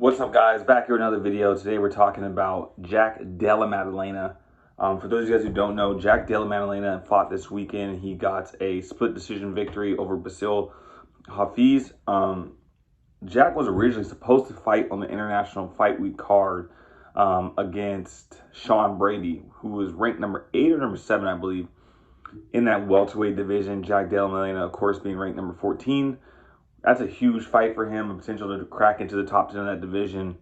What's up, guys? Back here with another video. Today we're talking about Della Maddalena. For those of you guys who don't know, Della Maddalena fought this weekend. He got a split decision victory over Basil Hafiz. Jack was originally supposed to fight on the International Fight Week card against Sean Brady, who was ranked number 8 or number 7, I believe, in that welterweight division. Della Maddalena, of course, being ranked number 14. That's a huge fight for him, a potential to crack into the top 10 of that division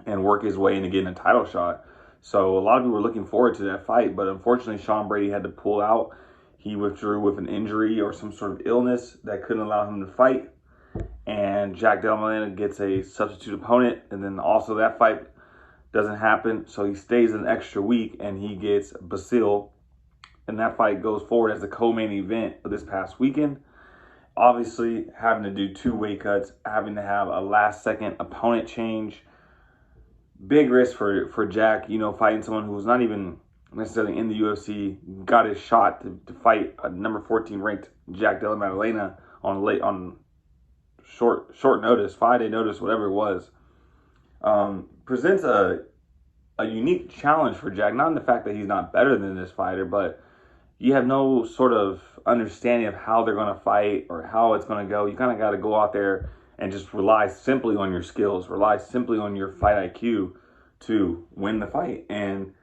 and work his way into getting a title shot. So a lot of people were looking forward to that fight, but unfortunately Sean Brady had to pull out. He withdrew with an injury or some sort of illness that couldn't allow him to fight. And Della Maddalena gets a substitute opponent, and then also that fight doesn't happen. So he stays an extra week and he gets Basil, and that fight goes forward as the co-main event of this past weekend. Obviously, having to do 2 weight cuts, having to have a last-second opponent change. Big risk for Jack, fighting someone who's not even necessarily in the UFC, got his shot to fight a number 14 ranked Della Maddalena on short notice, 5-day notice, whatever it was. Presents a unique challenge for Jack, not in the fact that he's not better than this fighter, but you have no sort of understanding of how they're going to fight or how it's going to go. You kind of got to go out there and just rely simply on your skills, rely simply on your fight IQ to win the fight. And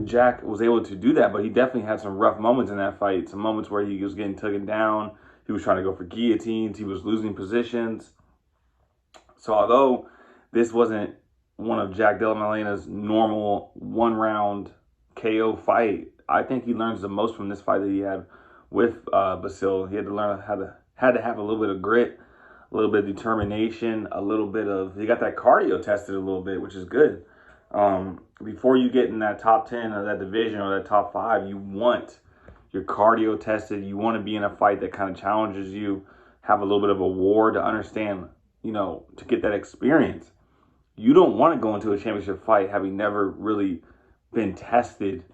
Jack was able to do that, but he definitely had some rough moments in that fight, some moments where he was getting taken down. He was trying to go for guillotines. He was losing positions. So although this wasn't one of Della Maddalena's normal one-round KO fight, I think he learns the most from this fight that he had with Basil. He had to learn had to have a little bit of grit, a little bit of determination, a little bit of, he got that cardio tested a little bit, which is good. Before you get in that top 10 of that division or that top 5, you want your cardio tested. You want to be in a fight that kind of challenges you, have a little bit of a war to understand, to get that experience. You don't want to go into a championship fight having never really been tested,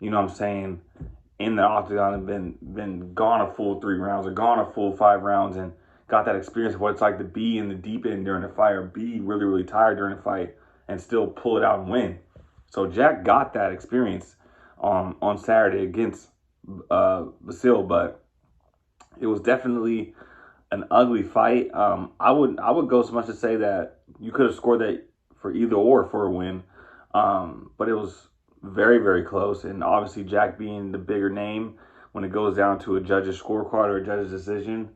in the octagon, and been gone a full 3 rounds or gone a full 5 rounds and got that experience of what it's like to be in the deep end during a fight or be really, really tired during a fight and still pull it out and win. So Jack got that experience on Saturday against Basil, but it was definitely an ugly fight. I would go so much to say that you could have scored that for either or for a win, but it was very, very close. And obviously Jack being the bigger name, when it goes down to a judge's scorecard or a judge's decision,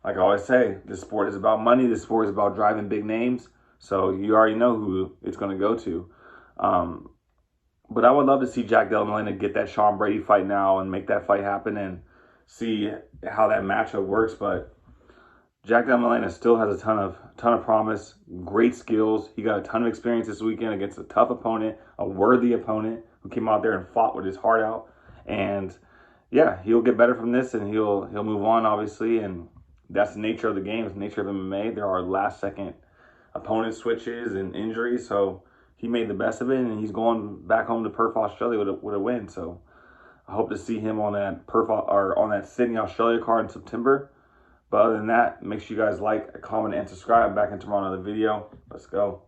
like I always say, this sport is about money. This sport is about driving big names. So you already know who it's going to go to. But I would love to see Della Maddalena get that Sean Brady fight now and make that fight happen and see how that matchup works. But Della Maddalena still has a ton of promise, great skills. He got a ton of experience this weekend against a tough opponent, a worthy opponent who came out there and fought with his heart out. And yeah, he'll get better from this and he'll move on, obviously. And that's the nature of the game, it's the nature of MMA. There are last-second opponent switches and injuries, so he made the best of it, and he's going back home to Perth, Australia with a win. So I hope to see him on that Sydney, Australia card in September. But other than that, make sure you guys like, comment, and subscribe. Back in tomorrow, another video. Let's go.